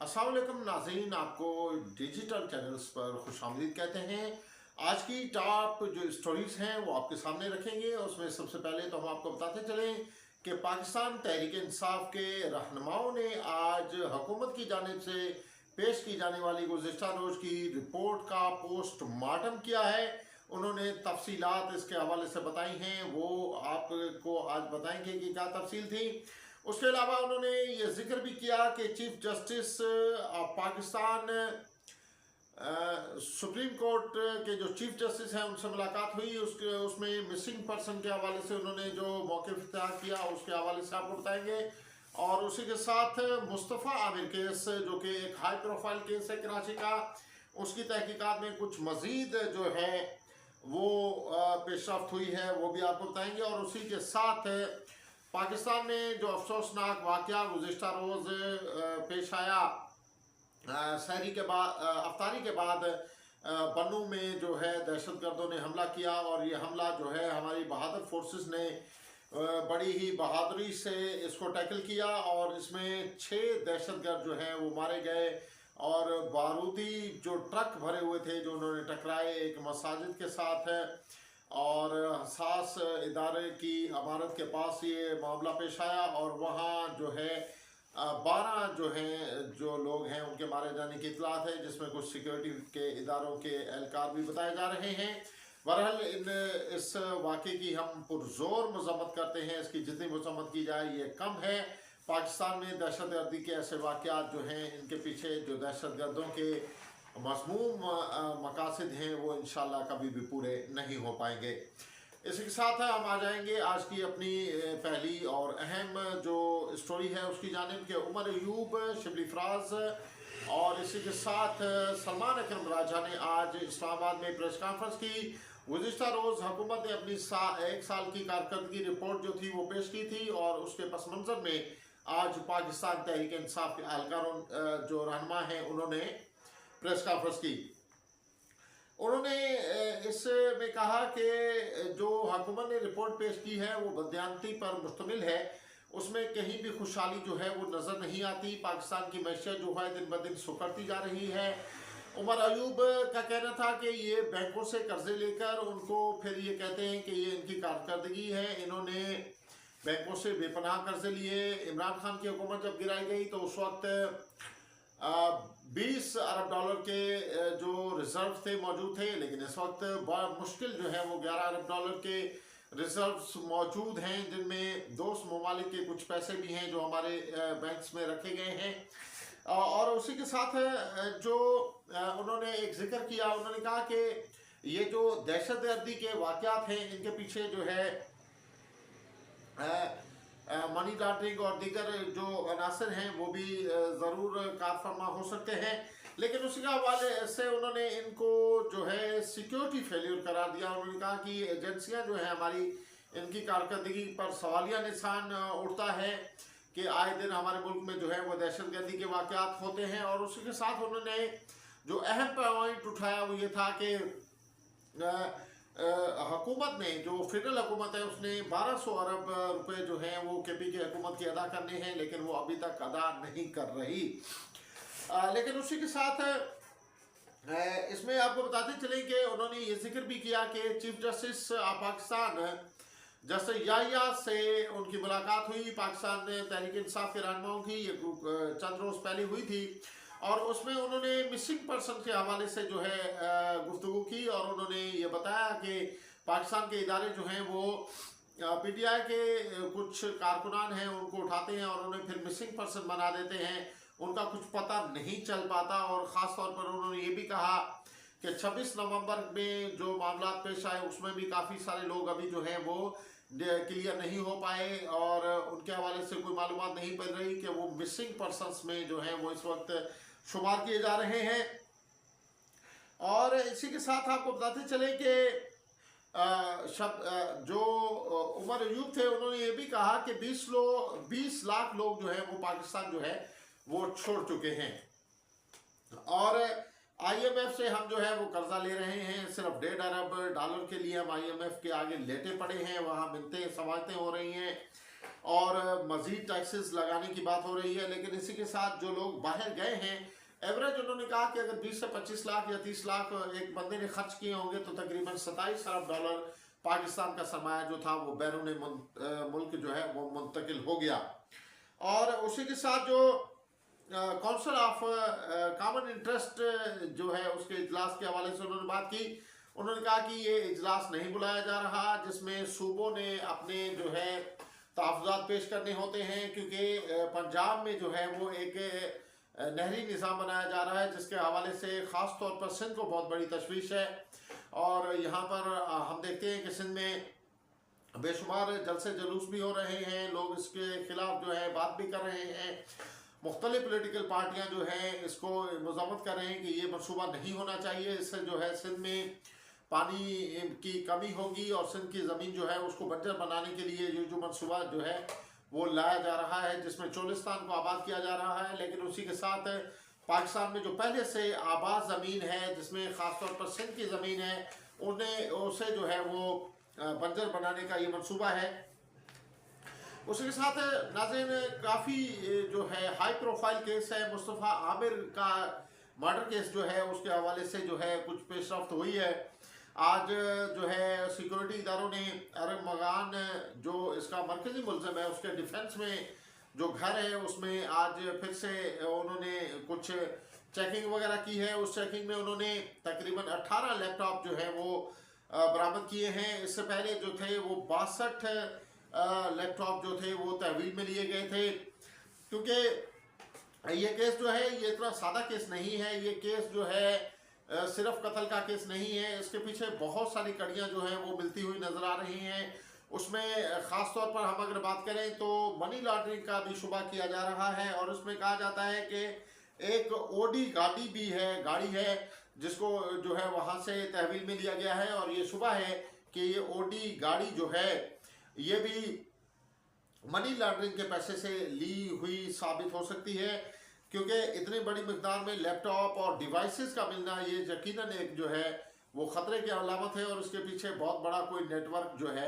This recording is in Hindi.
अस्सलाम वालेकुम नाज़रीन, आपको डिजिटल चैनल्स पर खुशामदीद कहते हैं। आज की टॉप जो स्टोरीज हैं वो आपके सामने रखेंगे। उसमें सबसे पहले तो हम आपको बताते चलें कि पाकिस्तान तहरीक इंसाफ के रहनुमाओं ने आज हुकूमत की जानिब से पेश की जाने वाली गुज़िश्ता रोज़ की रिपोर्ट का पोस्टमार्टम किया है। उन्होंने तफसीलात इसके हवाले से बताई हैं, वो आपको आज बताएंगे कि क्या तफसील थी। उसके अलावा उन्होंने ये जिक्र भी किया कि chief justice Pakistan supreme court के जो चीफ जस्टिस हैं उनसे मुलाकात हुई। उसमें मिसिंग पर्सन के हवाले से उन्होंने जो मौक़िफ़ इख्तियार किया उसके हवाले से आपको बताएंगे। और उसी के साथ मुस्तफ़ा आमिर केस, जो कि एक हाई प्रोफाइल केस है कराची का, उसकी तहकीकात में कुछ मज़ीद जो है वो पेशरफ्त हुई है, वो भी आपको बताएंगे। और उसी के साथ पाकिस्तान में जो अफसोसनाक वाक़या गुज़िश्ता रोज़ पेश आया, सहरी के बाद अफ्तारी के बाद बन्नू में जो है दहशतगर्दों ने हमला किया। और ये हमला जो है हमारी बहादुर फोर्सेस ने बड़ी ही बहादुरी से इसको टैकल किया और इसमें 6 दहशतगर्द जो हैं वो मारे गए। और बारूदी जो ट्रक भरे हुए थे जो उन्होंने टकराए एक मसाजिद के साथ है, और हसास इदारे की इमारत के पास ये मामला पेश आया। और वहाँ जो है 12 जो हैं जो लोग हैं उनके मारे जाने की इतलात है, जिसमें कुछ सिक्योरिटी के इदारों के एहलकार भी बताए जा रहे हैं। बहरहाल इस वाक़े की हम पुरजोर मजम्मत करते हैं, इसकी जितनी मजम्मत की जाए ये कम है। पाकिस्तान में दहशतगर्दी के ऐसे वाक़यात जो हैं, इनके पीछे जो दहशतगर्दों के मज़मूम मकासद हैं वो इंशाल्लाह कभी भी पूरे नहीं हो पाएंगे। इसी के साथ हम आ जाएंगे आज की अपनी पहली और अहम जो स्टोरी है उसकी जानिब के उमर अयूब, शिबली फराज और इसी के साथ सलमान अकरम राजा ने आज इस्लामाबाद में प्रेस कॉन्फ्रेंस की। गुज़िश्ता रोज़ हुकूमत ने अपनी 1 साल की कारकर्दगी रिपोर्ट जो थी वो पेश की थी, और उसके पस मंज़र में आज पाकिस्तान तहरीक इंसाफ के एहलकारों जो रहनुमा हैं उन्होंने प्रेस कॉन्फ्रेंस की। उन्होंने इसमें कहा कि जो हुकूमत ने रिपोर्ट पेश की है वो बदयांती पर मुश्तमिल है, उसमें कहीं भी खुशहाली जो है वो नज़र नहीं आती। पाकिस्तान की मैशत जो है दिन ब दिन सुकड़ती जा रही है। उमर अयूब का कहना था कि ये बैंकों से कर्जे लेकर उनको फिर ये कहते हैं कि ये इनकी कारकर्दगी है, इन्होंने बैंकों से बेपनाह कर्जे लिए। इमरान खान की हुकूमत जब गिराई गई तो उस वक्त 20 अरब डॉलर के जो रिजर्व थे मौजूद थे, लेकिन इस वक्त बड़ा मुश्किल जो है वो 11 अरब डॉलर के रिजर्व्स मौजूद हैं, जिनमें दोस्त ममालिक के कुछ पैसे भी हैं जो हमारे बैंक्स में रखे गए हैं। और उसी के साथ जो उन्होंने एक जिक्र किया, उन्होंने कहा कि ये जो दहशतगर्दी के वाक़यात हैं इनके पीछे जो है मनी लॉन्ड्रिंग और दीगर जो अनासर हैं वो भी ज़रूर कारफरमा हो सकते हैं। लेकिन उसी के हवाले से उन्होंने इनको जो है सिक्योरिटी फेल्यूर करार दिया। उन्होंने कहा कि एजेंसियां जो है हमारी, इनकी कारकर्दगी पर सवालिया निशान उठता है कि आए दिन हमारे मुल्क में जो है वो दहशतगर्दी के वाक़यात होते हैं। और उसी के साथ उन्होंने जो अहम पॉइंट उठाया वो ये था कि हुकूमत ने, जो फेडरल हुकूमत है, उसने 1200 अरब रुपए जो हैं वो केपी की हुकूमत के अदा करने हैं, लेकिन वो अभी तक अदा नहीं कर रही। लेकिन उसी के साथ इसमें आपको बताते चले कि उन्होंने ये जिक्र भी किया कि chief justice Pakistan justice Yahya से उनकी मुलाकात हुई। पाकिस्तान तहरीक इंसाफ के रहनुमाओं की ये चंद रोज़ पहले हुई थी, और उसमें उन्होंने मिसिंग पर्सन के हवाले से जो है गुफ्तगू की। और उन्होंने ये बताया कि पाकिस्तान के इदारे जो हैं वो पीटीआई के कुछ कारकुनान हैं उनको उठाते हैं और उन्हें फिर मिसिंग पर्सन बना देते हैं, उनका कुछ पता नहीं चल पाता। और ख़ास तौर पर उन्होंने ये भी कहा कि 26 नवंबर में जो मामला पेश आए उसमें भी काफ़ी सारे लोग अभी जो हैं वो क्लियर नहीं हो पाए, और उनके हवाले से कोई मालूमात नहीं मिल रही कि वो मिसिंग पर्सनस में जो हैं वो इस वक्त शुमार किए जा रहे हैं। और इसी के साथ आपको बताते चले कि जो उमर अयूब थे उन्होंने ये भी कहा कि 20 लाख लोग जो हैं वो पाकिस्तान जो है वो छोड़ चुके हैं, और IMF से हम जो है वो कर्जा ले रहे हैं। सिर्फ 1.5 अरब डॉलर के लिए हम IMF के आगे लेटे पड़े हैं, वहाँ मिन्नतें समातें हो रही हैं। और मजीद टैक्सेस लगाने की बात हो रही है। लेकिन इसी के साथ जो लोग बाहर गए हैं, एवरेज उन्होंने कहा कि अगर 20 से 25 लाख या 30 लाख एक बंदे ने खर्च किए होंगे तो तकरीबन 27 अरब डॉलर पाकिस्तान का सरमाया जो था वो बैरून मुल्क जो है वो मुंतकिल हो गया। और उसी के साथ जो काउंसिल ऑफ कॉमन इंटरेस्ट जो है उसके इजलास के हवाले से उन्होंने बात की। उन्होंने कहा कि ये इजलास नहीं बुलाया जा रहा जिसमें सूबों ने अपने जो है तहफ़्फ़ुज़ात पेश करने होते हैं, क्योंकि पंजाब में जो है वो एक नहरी निज़ाम बनाया जा रहा है जिसके हवाले से ख़ास तौर पर सिंध को बहुत बड़ी तशवीश है। और यहाँ पर हम देखते हैं कि सिंध में बेशुमार जलसे जुलूस भी हो रहे हैं, लोग इसके खिलाफ जो है बात भी कर रहे हैं। मुख्तलिफ पोलिटिकल पार्टियाँ जो हैं इसको मज़म्मत कर रहे हैं कि ये मनसूबा नहीं होना चाहिए, इससे जो है सिंध में पानी की कमी होगी और सिंध की ज़मीन जो है उसको बंजर बनाने के लिए ये जो मनसूबा जो है वो लाया जा रहा है, जिसमें चोलिस्तान को आबाद किया जा रहा है। लेकिन उसी के साथ पाकिस्तान में जो पहले से आबाद ज़मीन है, जिसमें ख़ासतौर पर सिंध की ज़मीन है, उन्हें उसे जो है वो बंजर बनाने का ये मनसूबा है। उसी के साथ नाज़रीन काफ़ी जो है हाई प्रोफाइल केस है, मुस्तफ़ा आमिर का मर्डर केस जो है उसके हवाले से जो है कुछ पेशरफ्त हुई है। आज जो है सिक्योरिटी इदारों ने अरब मगान जो इसका मरकज़ी मुल्ज़िम है उसके डिफेंस में जो घर है उसमें आज फिर से उन्होंने कुछ चेकिंग वगैरह की है। उस चेकिंग में उन्होंने तकरीबन 18 लैपटॉप जो है वो बरामद किए हैं। इससे पहले जो थे वो 62 लैपटॉप जो थे वो तहवील में लिए गए थे। क्योंकि ये केस जो है ये इतना सादा केस नहीं है, ये केस जो है सिर्फ कत्ल का केस नहीं है, इसके पीछे बहुत सारी कड़ियाँ जो हैं वो मिलती हुई नजर आ रही हैं। उसमें ख़ास तौर पर हम अगर बात करें तो मनी लॉन्ड्रिंग का भी शुबा किया जा रहा है। और उसमें कहा जाता है कि एक ओडी गाड़ी है जिसको जो है वहाँ से तहवील में लिया गया है। और ये शुबा है कि ये ओडी गाड़ी जो है ये भी मनी लॉन्ड्रिंग के पैसे से ली हुई साबित हो सकती है, क्योंकि इतनी बड़ी मिकदार में लैपटॉप और डिवाइसेस का मिलना ये यकीनन एक जो है वो ख़तरे की अलामत है और उसके पीछे बहुत बड़ा कोई नेटवर्क जो है